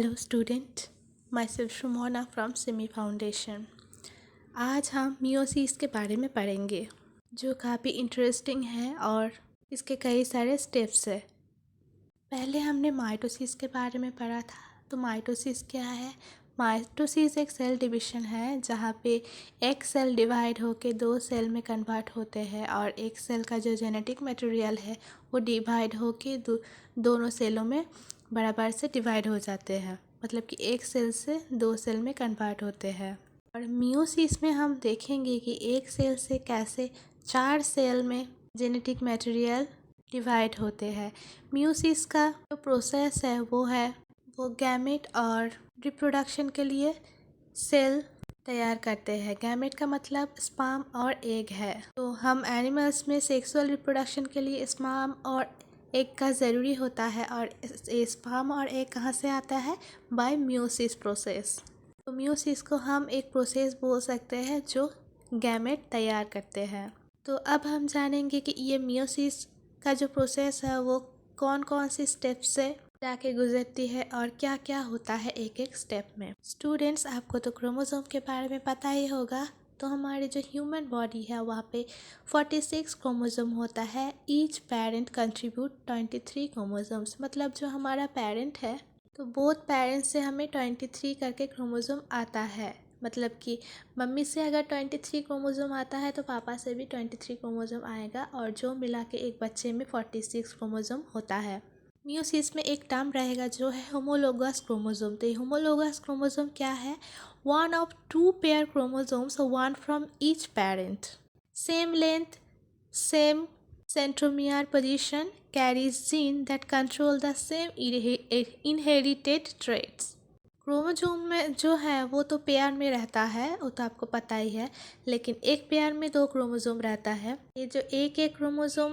Hello student, my self Shumona from Simi foundation. आज हम meiosis के बारे में पढ़ेंगे जो काफ़ी इंटरेस्टिंग है और इसके कई सारे स्टेप्स है। पहले हमने माइटोसिस के बारे में पढ़ा था। तो माइटोसिस क्या है? माइटोसिस एक सेल डिवीज़न है जहाँ पे एक सेल डिवाइड होके दो सेल में कन्वर्ट होते हैं और एक सेल का जो जेनेटिक मटेरियल है वो डिवाइड होके दोनों सेलों में बराबर से डिवाइड हो जाते हैं। मतलब कि एक सेल से दो सेल में कन्वर्ट होते हैं। और मियोसिस में हम देखेंगे कि एक सेल से कैसे 4 सेल में जेनेटिक मटेरियल डिवाइड होते हैं। मियोसिस का जो प्रोसेस है वो गैमेट और रिप्रोडक्शन के लिए सेल तैयार करते हैं। गैमेट का मतलब स्पर्म और एग है। तो हम एनिमल्स में सेक्सुअल रिप्रोडक्शन के लिए स्पर्म और एग का ज़रूरी होता है। और स्पर्म और एग कहाँ से आता है? Bye meiosis process. तो मियोसिस को हम एक प्रोसेस बोल सकते हैं जो गैमेट तैयार करते हैं। तो अब हम जानेंगे कि ये मियोसिस का जो प्रोसेस है वो कौन कौन सी स्टेप से जाके गुजरती है और क्या क्या होता है एक एक स्टेप में। स्टूडेंट्स, आपको तो क्रोमोसोम के बारे में पता ही होगा। तो हमारे जो ह्यूमन बॉडी है वहाँ पे 46 क्रोमोसोम होता है। Each parent contribute 23 chromosomes. मतलब जो हमारा पेरेंट है तो बोथ पेरेंट्स से हमें 23 करके क्रोमोसोम आता है। मतलब कि मम्मी से अगर 23 क्रोमोसोम आता है तो पापा से भी 23 क्रोमोसोम आएगा और जो मिला के एक बच्चे में 46 क्रोमोसोम होता है। मियोसिस में एक टर्म रहेगा जो है होमोलोगस क्रोमोसोम। तो होमोलोगस क्रोमोसोम क्या है? One of two pair chromosomes, one from each parent, same length, same centromere position, carries gene that control the same inherited traits। Chromosome में जो है वो तो पेयर में रहता है, वो तो आपको पता ही है। लेकिन एक पेयर में दो क्रोमोसोम रहता है। ये जो एक क्रोमोसोम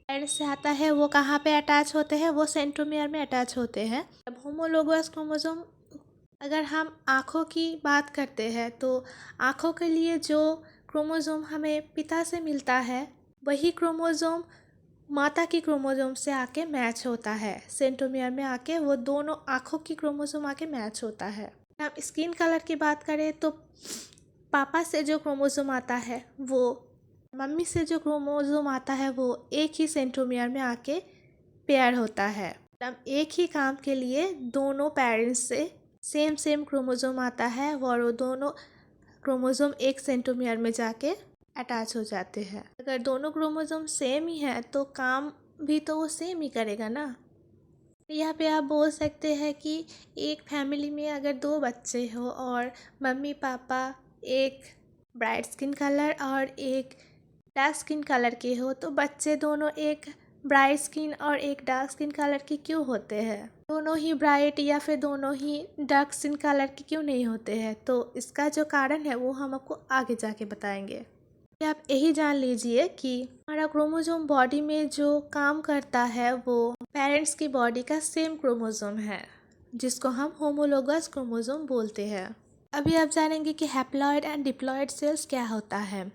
पेरेंट से आता है वो कहाँ पे अटैच होते हैं? वो सेंट्रोमियर में अटैच होते हैं। अब होमोलोगस क्रोमोसोम, अगर हम आँखों की बात करते हैं तो आँखों के लिए जो क्रोमोसोम हमें पिता से मिलता है वही क्रोमोसोम माता की क्रोमोसोम से आके मैच होता है। सेंट्रोमियर में आके वो दोनों आँखों की क्रोमोसोम आके मैच होता है। हम स्किन कलर की बात करें तो पापा से जो क्रोमोसोम आता है वो मम्मी से जो क्रोमोसोम आता है वो एक ही सेंट्रोमियर में आके पेयर होता है। तब एक ही काम के लिए दोनों पेरेंट्स से सेम क्रोमोसोम आता है और वो दोनों क्रोमोसोम एक सेंट्रोमियर में जाके अटैच हो जाते हैं। अगर दोनों क्रोमोसोम सेम ही है तो काम भी तो वो सेम ही करेगा ना। यहाँ पे आप बोल सकते हैं कि एक फैमिली में अगर दो बच्चे हो और मम्मी पापा एक ब्राइट स्किन कलर और एक डार्क स्किन कलर के हो तो बच्चे दोनों एक ब्राइट स्किन और एक डार्क स्किन कलर के क्यों होते हैं? दोनों ही ब्राइट या फिर दोनों ही डार्क स्किन कलर के क्यों नहीं होते हैं? तो इसका जो कारण है वो हम आपको आगे जाके बताएंगे। आप यही जान लीजिए कि हमारा क्रोमोसोम बॉडी में जो काम करता है वो पेरेंट्स की बॉडी का सेम क्रोमोसोम है जिसको हम होमोलोगस क्रोमोसोम बोलते हैं। अभी आप जानेंगे कि हैप्लॉइड एंड डिप्लॉइड सेल्स क्या होता है।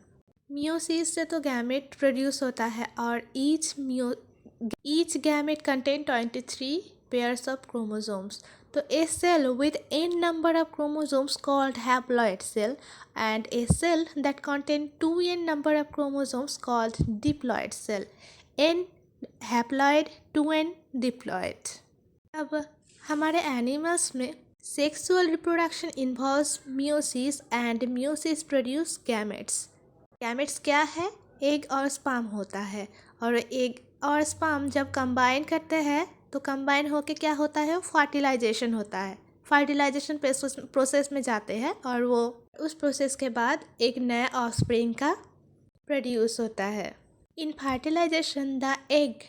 मियोसिस से तो गैमेट प्रोड्यूस होता है और each gamete contain 23 pairs of chromosomes. तो a cell with n number of chromosomes called haploid cell and a cell that contain 2n number of chromosomes called diploid cell। n haploid, 2n diploid। अब हमारे animals में sexual reproduction involves meiosis and meiosis produce gametes. Gametes क्या है? Egg और sperm होता है और egg और स्पर्म जब कंबाइन करते हैं तो कंबाइन होके क्या होता है? फर्टिलाइजेशन होता है। फर्टिलाइजेशन प्रोसेस में जाते हैं और वो उस प्रोसेस के बाद एक नया ऑफस्प्रिंग का प्रोड्यूस होता है। In fertilization the egg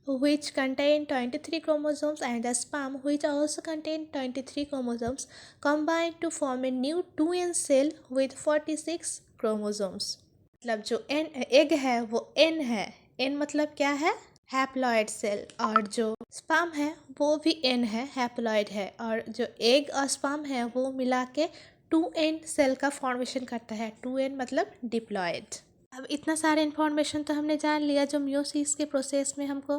which contain 23 chromosomes and the sperm which also contain 23 chromosomes combine to form a new 2n cell with 46 chromosomes। मतलब जो एग है वो n है। n मतलब क्या है? Haploid cell. और जो स्पर्म है वो भी n है, हैप्लॉइड है। और जो एग और स्पर्म है वो मिला के 2n सेल का फॉर्मेशन करता है। 2n मतलब डिप्लॉइड। अब इतना सारे इन्फॉर्मेशन तो हमने जान लिया जो मियोसिस के प्रोसेस में हमको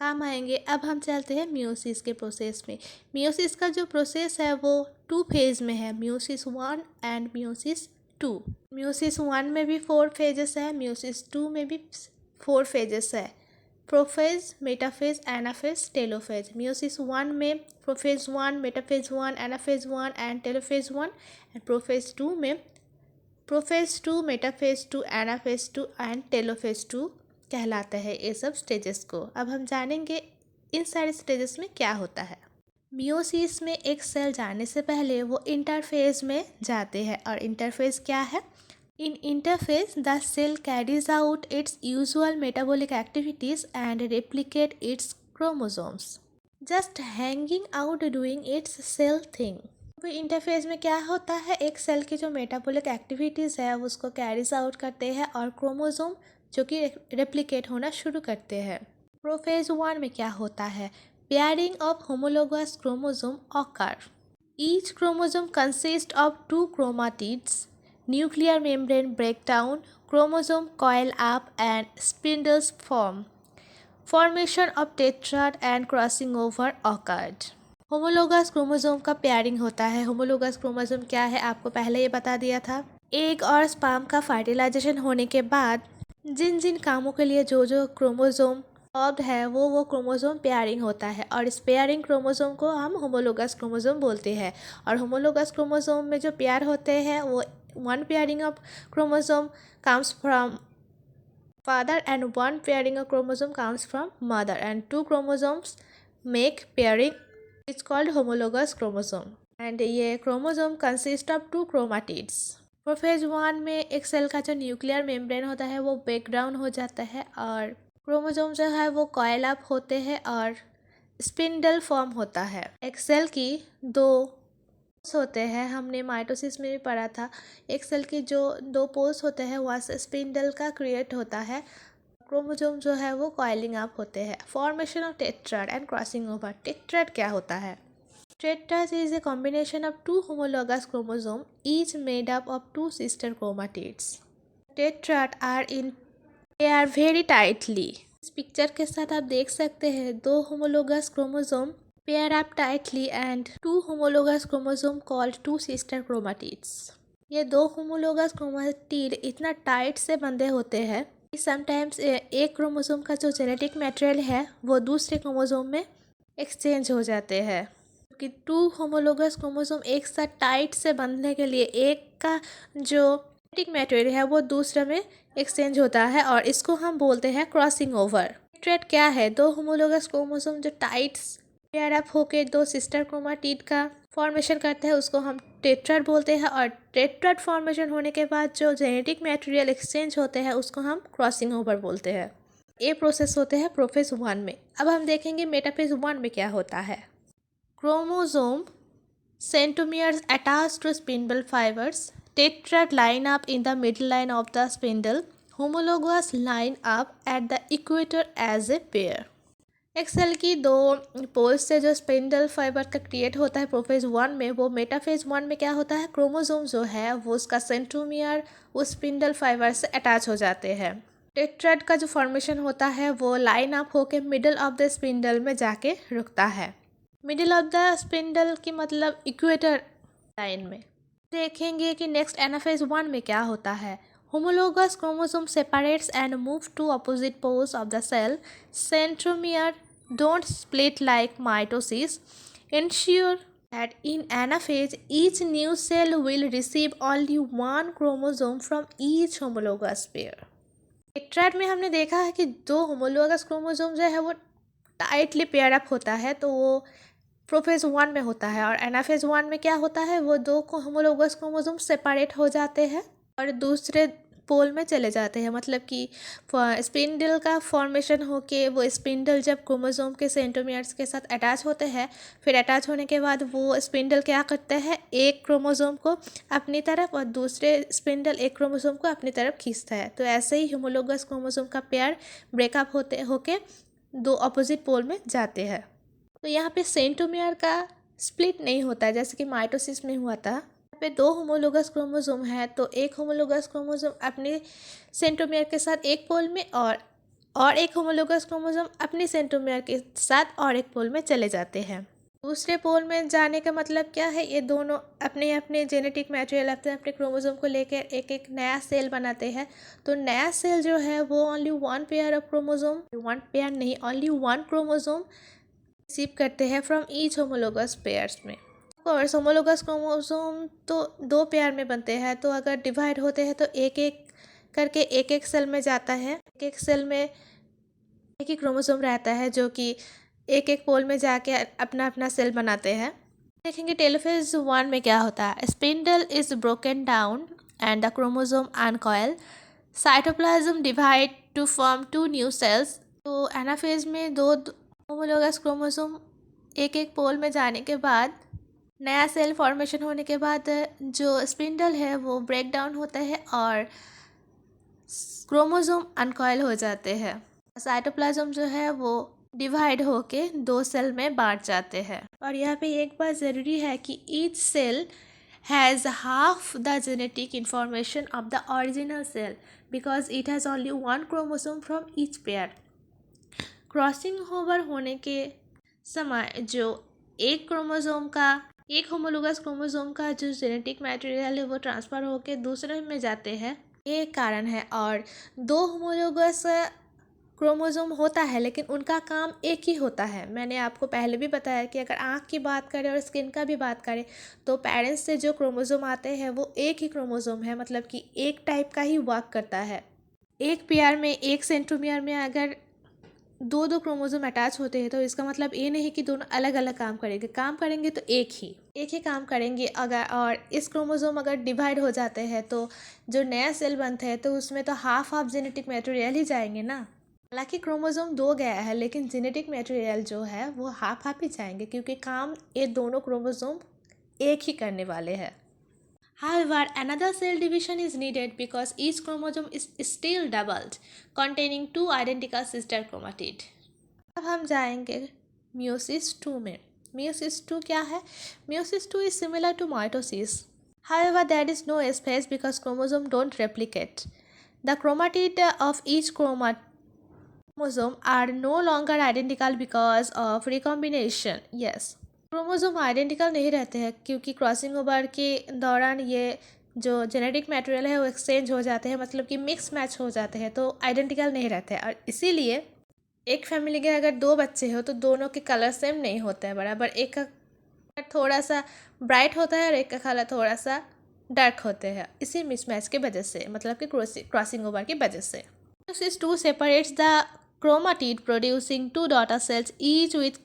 काम आएंगे। अब हम चलते हैं मियोसिस के प्रोसेस में। मियोसिस का जो प्रोसेस है वो 2 फेज़ में है, मियोसिस 1 एंड मियोसिस 2। मियोसिस 1 में भी 4 फेजेस है, मियोसिस 2 में भी 4 फेजेस है, prophase, metaphase, anaphase, telophase. Meiosis 1 में prophase 1, metaphase 1, anaphase 1 and telophase 1, and prophase 2 में prophase 2, metaphase 2, anaphase 2 and telophase 2 कहलाता है ये सब स्टेजेस को। अब हम जानेंगे इन सारे स्टेजेस में क्या होता है। मियोसिस में एक सेल जाने से पहले वो इंटरफेज में जाते हैं, और इंटरफेज क्या है? In interphase the cell carries out its usual metabolic activities and replicate its chromosomes just hanging out doing its cell thing. तो इंटरफेज में क्या होता है, एक सेल की जो मेटाबॉलिक एक्टिविटीज़ है उसको कैरीज आउट करते हैं और क्रोमोसोम जो कि रेप्लिकेट होना शुरू करते हैं। प्रोफेज 1 में क्या होता है? Pairing of homologous chromosome occur. Each chromosome consist of 2 chromatids, nuclear membrane breakdown, chromosome coil up and spindles form. Formation of tetrad and crossing over awkward. Homologous chromosome का पेयरिंग होता है। होमोलोगस क्रोमोसोम क्या है आपको पहले ये बता दिया था। एग और स्पर्म का फर्टिलाइजेशन होने के बाद जिन जिन कामों के लिए जो जो क्रोमोसोम ऑब्ड है वो क्रोमोसोम पेयरिंग होता है, और इस पेयरिंग क्रोमोसोम को हम होमोलोगस क्रोमोसोम बोलते हैं। और होमोलोगस क्रोमोसोम में जो पेयर होते हैं वो 1 pairing of chromosome comes from father and 1 pairing of chromosome comes from mother, and 2 chromosomes make pairing. It's called homologous chromosome, and ये chromosome consist of 2 chromatids. Prophase 1 में एक सेल का जो न्यूक्लियर मेम्ब्रेन होता है वो ब्रेक डाउन हो जाता है, और क्रोमोसोम जो है वो कॉइल अप होते हैं और स्पिंडल फॉर्म होता है। एक सेल की 2 होते हैं, हमने माइटोसिस में भी पढ़ा था। एक सेल की जो 2 पोल्स होते हैं वहाँ से स्पिंडल का क्रिएट होता है, क्रोमोसोम जो है वो कॉइलिंग अप होते हैं। Formation of tetrad and crossing over. Tetrad क्या होता है? Tetrad is a combination of 2 homologous chromosome each made up of 2 sister chromatids. Tetrad are very tightly. इस पिक्चर के साथ आप देख सकते हैं 2 homologous chromosome pair up tightly and 2 homologous chromosome called 2 sister chromatids. ये 2 homologous chromatid इतना tight से बंधे होते हैं कि समटाइम्स एक क्रोमोसोम का जो जेनेटिक मटेरियल है वो दूसरे क्रोमोसोम में एक्सचेंज हो जाते हैं। कि 2 homologous क्रोमोसोम एक साथ टाइट से बंधने के लिए एक का जो जेनेटिक मटेरियल है वो दूसरे में एक्सचेंज होता है, और इसको हम बोलते हैं क्रॉसिंग ओवर। टेट्राड क्या है? 2 homologous क्रोमोसोम जो टाइट पेयर अप होके 2 सिस्टर क्रोमाटिड का फॉर्मेशन करते हैं उसको हम टेट्राड बोलते हैं, और टेट्राड फॉर्मेशन होने के बाद जो जेनेटिक मटेरियल एक्सचेंज होते हैं उसको हम क्रॉसिंग ओवर बोलते हैं। ये प्रोसेस होते हैं प्रोफेज 1 में। अब हम देखेंगे मेटाफेज 1 में क्या होता है। Chromosome centromeres attach to spindle fibres, tetrad line up in the middle line of the spindle, homologous line up at the equator as a pair. एक सेल की 2 पोल्स से जो स्पिंडल फाइबर का क्रिएट होता है प्रोफेज 1 में, वो metaphase 1 में क्या होता है? क्रोमोसोम जो है वो उसका सेंट्रोमियर उस स्पिंडल फाइबर से अटैच हो जाते हैं। टेट्राड का जो फॉर्मेशन होता है वो लाइन अप होके मिडल ऑफ द स्पिंडल में जाके रुकता है। मिडल ऑफ द स्पिंडल की मतलब इक्वेटर लाइन में। देखेंगे कि नेक्स्ट एनाफेज 1 में क्या होता है। Homologous chromosome separates and move to opposite poles of the cell. Centromere don't split like mitosis. Ensure that in anaphase, each new cell will receive only 1 chromosome from each homologous pair. Tetrad में हमने देखा है कि 2 homologous chromosome जो है वो tightly pair up होता है, तो वो प्रोफेज 1 में होता है। और एनाफेज 1 में क्या होता है? वो 2 होमोलोगस क्रोमोसोम सेपरेट हो जाते हैं और दूसरे पोल में चले जाते हैं। मतलब कि स्पिंडल का फॉर्मेशन होके वो स्पिंडल जब क्रोमोसोम के सेंट्रोमियर्स के साथ अटैच होते हैं, फिर अटैच होने के बाद वो स्पिंडल क्या करते हैं? एक क्रोमोसोम को अपनी तरफ और दूसरे स्पिंडल एक क्रोमोसोम को अपनी तरफ खींचता है। तो ऐसे ही होमोलोगस क्रोमोसोम का पेयर ब्रेकअप होके 2 अपोजिट पोल में जाते हैं। तो यहाँ पे सेंट्रोमियर का स्प्लिट नहीं होता है जैसे कि माइटोसिस में हुआ था। पे 2 होमोलोगस क्रोमोसोम है, तो एक होमोलोगस क्रोमोसोम अपने सेंट्रोमियर के साथ एक पोल में और और एक होमोलोगस क्रोमोसोम अपनी सेंट्रोमियर के साथ और एक पोल में चले जाते हैं। दूसरे पोल में जाने का मतलब क्या है, ये दोनों अपने अपने जेनेटिक मटेरियल अपने अपने क्रोमोसोम को लेकर एक एक नया सेल बनाते हैं। तो नया सेल जो है वो only one pair of chromosome, one pair नहीं, ओनली वन क्रोमोसोम रिसीव करते हैं फ्रॉम ईच होमोलोगस पेयर्स में। और होमोलोगस क्रोमोसोम तो दो पेयर में बनते हैं, तो अगर डिवाइड होते हैं तो एक एक करके एक एक सेल में जाता है। एक एक सेल में एक ही क्रोमोसोम रहता है जो कि एक एक पोल में जाके अपना अपना सेल बनाते हैं। देखेंगे टेलोफेज 1 में क्या होता है। Spindle is broken down and the chromosome uncoil, cytoplasm divide to form two new cells. तो एनाफेज में दो होमोलोगस क्रोमोसोम एक एक पोल में जाने के बाद, नया सेल फॉर्मेशन होने के बाद जो स्पिंडल है वो ब्रेक डाउन होता है और क्रोमोसोम अनकॉइल हो जाते हैं। साइटोप्लाज्म जो है वो डिवाइड होके दो सेल में बांट जाते हैं। और यहाँ पे एक बात ज़रूरी है कि each cell has half the genetic information of the original cell because it has only one chromosome from each pair. Crossing over होने के समय जो एक क्रोमोसोम का, एक होमोलोगस क्रोमोसोम का जो जेनेटिक मटेरियल है वो ट्रांसफ़र होके दूसरे में जाते हैं, ये कारण है। और दो होमोलोगस क्रोमोसोम होता है लेकिन उनका काम एक ही होता है। मैंने आपको पहले भी बताया कि अगर आँख की बात करें और स्किन का भी बात करें तो पेरेंट्स से जो क्रोमोसोम आते हैं वो एक ही क्रोमोसोम है, मतलब कि एक टाइप का ही वर्क करता है। एक पेयर में, एक सेंट्रोमियर में अगर दो दो क्रोमोसोम अटैच होते हैं तो इसका मतलब ये नहीं कि दोनों अलग अलग काम करेंगे तो एक ही काम करेंगे। अगर और इस क्रोमोसोम अगर डिवाइड हो जाते हैं तो जो नया सेल बनता है तो उसमें तो हाफ जेनेटिक मटेरियल ही जाएंगे ना। हालांकि क्रोमोसोम दो गया है लेकिन जेनेटिक मटेरियल जो है वो हाफ ही जाएंगे, क्योंकि काम ये दोनों क्रोमोसोम एक ही करने वाले हैं। However, another cell division is needed because each chromosome is still doubled, containing two identical sister chromatid. अब हम जाएंगे meiosis 2 में। meiosis 2 क्या है? meiosis 2 is similar to mitosis. However, there is no space because chromosomes don't replicate. The chromatid of each chromosome are no longer identical because of recombination. Yes. Chromosome identical नहीं रहते हैं क्योंकि crossing over के दौरान ये जो genetic material है वो एक्सचेंज हो जाते हैं, मतलब कि मिक्स मैच हो जाते हैं, तो आइडेंटिकल नहीं रहते हैं। और इसीलिए एक फैमिली के अगर दो बच्चे हो तो दोनों के कलर सेम नहीं होता है बराबर। एक का थोड़ा सा ब्राइट होता है और एक का कलर थोड़ा सा डार्क होते हैं, इसी मिसमैच के वजह से, मतलब कि क्रॉसिंग ओवर की वजह से। Meiosis 2 separates the chromatid producing two daughter cells each with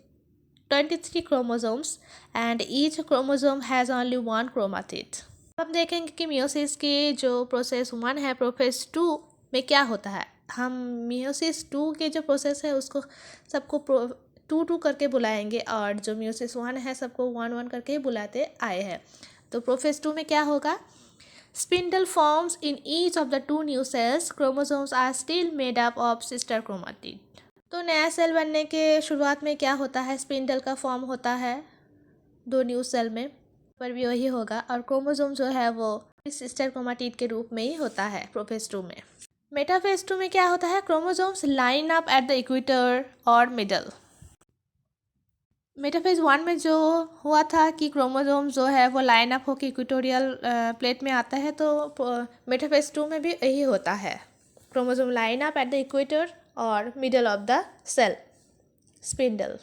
23 chromosomes and each chromosome has only one chromatid. अब हम देखेंगे कि मियोसिस के जो प्रोसेस 1 है, प्रोसेस 2 में क्या होता है। हम मियोसिस 2 के जो प्रोसेस है उसको सबको 2 करके बुलाएंगे और जो मियोसिस 1 है सबको 1 करके ही बुलाते आए हैं। तो प्रोसेस 2 में क्या होगा? Spindle forms in each of the two new cells. Chromosomes are still made up of sister chromatid. तो नया सेल बनने के शुरुआत में क्या होता है? स्पिंडल का फॉर्म होता है दो न्यू सेल में, पर भी वही होगा। और क्रोमोसोम जो है वो सिस्टर क्रोमाटिड के रूप में ही होता है प्रोफेज 2 में। मेटाफेज 2 में क्या होता है? Chromosomes line up at the equator और मिडल। मेटाफेज 1 में जो हुआ था कि क्रोमोसोम जो है वो लाइन अप होकर इक्वेटोरियल प्लेट में आता है, तो मेटाफेज 2 में भी यही होता है। Chromosome line up at the equator और middle of the cell spindle.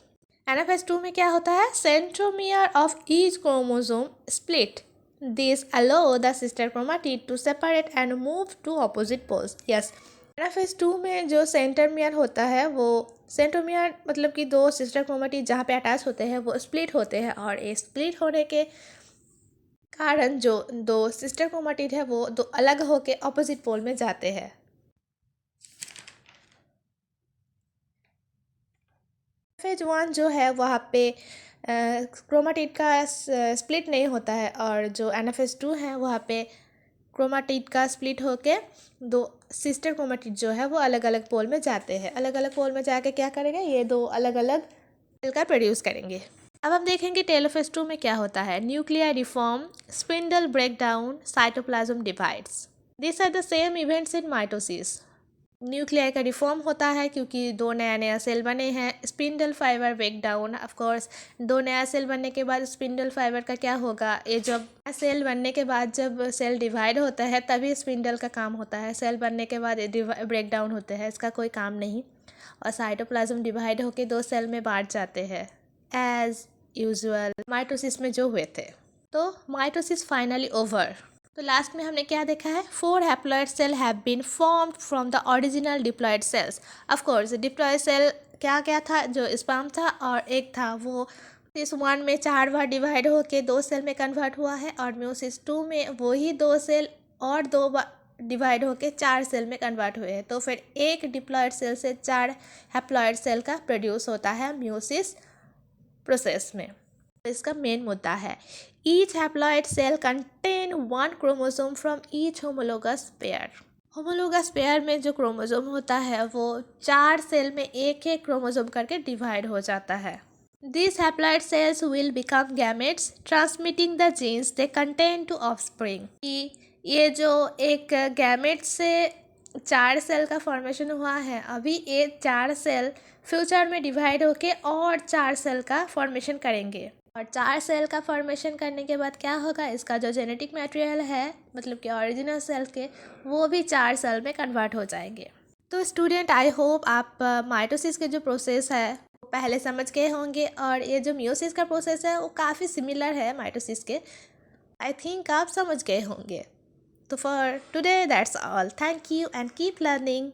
Anaphase 2 में क्या होता है? Centromere of each chromosome split, this allow the sister chromatid to separate and move to opposite poles. Yes, anaphase 2 में जो centromere होता है वो सेंट्रोमियर मतलब कि दो सिस्टर क्रोमाटिड जहाँ पे अटैच होते हैं वो स्प्लिट होते हैं, और ये स्प्लिट होने के कारण जो दो सिस्टर क्रोमाटिड है वो दो अलग होके ऑपोजिट पोल में जाते हैं। फेज 1 जो है वहाँ पे क्रोमाटिड का स्प्लिट नहीं होता है, और जो एनाफेज 2 है वहाँ पे क्रोमाटिड का स्प्लिट होके दो सिस्टर क्रोमाटिड जो है वो अलग अलग पोल में जाते हैं। अलग अलग पोल में जाके क्या करेंगे? ये दो अलग अलग सेल का प्रोड्यूस करेंगे। अब हम देखेंगे टेलोफेज 2 में क्या होता है। Nuclear reform, spindle break down, cytoplasm divides. This are the same events in mitosis. Nuclear का रिफॉर्म होता है क्योंकि दो नया नया सेल बने हैं। Spindle fibre break down, of course दो नया सेल बनने के बाद स्पिंडल फाइबर का क्या होगा, ये जब सेल बनने के बाद जब सेल डिवाइड होता है तभी स्पिंडल का काम होता है। सेल बनने के बाद ब्रेक डाउन होते हैं, इसका कोई काम नहीं। और साइटोप्लाज्म डिवाइड होकर दो सेल में बांट जाते हैं एज यूजुअल माइटोसिस में जो हुए थे। तो माइटोसिस फाइनली ओवर। तो लास्ट में हमने क्या देखा है, 4 haploid cell have been formed from the original diploid cells. Of course diploid cell क्या क्या था, जो स्पर्म था और एग था, वो मियोसिस 1 में 4 बार डिवाइड होके 2 सेल में कन्वर्ट हुआ है, और मियोसिस 2 में वही 2 सेल और 2 बार डिवाइड होके 4 सेल में कन्वर्ट हुए हैं। तो फिर एक डिप्लॉइड सेल से 4 हैप्लॉइड सेल का प्रोड्यूस होता है मियोसिस प्रोसेस में। इसका मेन मुद्दा है, each haploid cell contain 1 chromosome from each homologous pair. Homologous pair में जो क्रोमोसोम होता है वो 4 सेल में एक एक क्रोमोसोम करके डिवाइड हो जाता है। These haploid cells will become gametes, transmitting the genes they contain to offspring. ये जो एक गैमेट से 4 सेल का फॉर्मेशन हुआ है, अभी ये 4 सेल फ्यूचर में डिवाइड होके और 4 सेल का फॉर्मेशन करेंगे, और 4 सेल का फॉर्मेशन करने के बाद क्या होगा, इसका जो जेनेटिक मटेरियल है मतलब कि ओरिजिनल सेल के, वो भी 4 सेल में कन्वर्ट हो जाएंगे। तो स्टूडेंट, आई होप आप माइटोसिस के जो प्रोसेस है वो पहले समझ गए होंगे, और ये जो मियोसिस का प्रोसेस है वो काफ़ी सिमिलर है माइटोसिस के। आई थिंक आप समझ गए होंगे। तो for today that's all. Thank you and keep learning.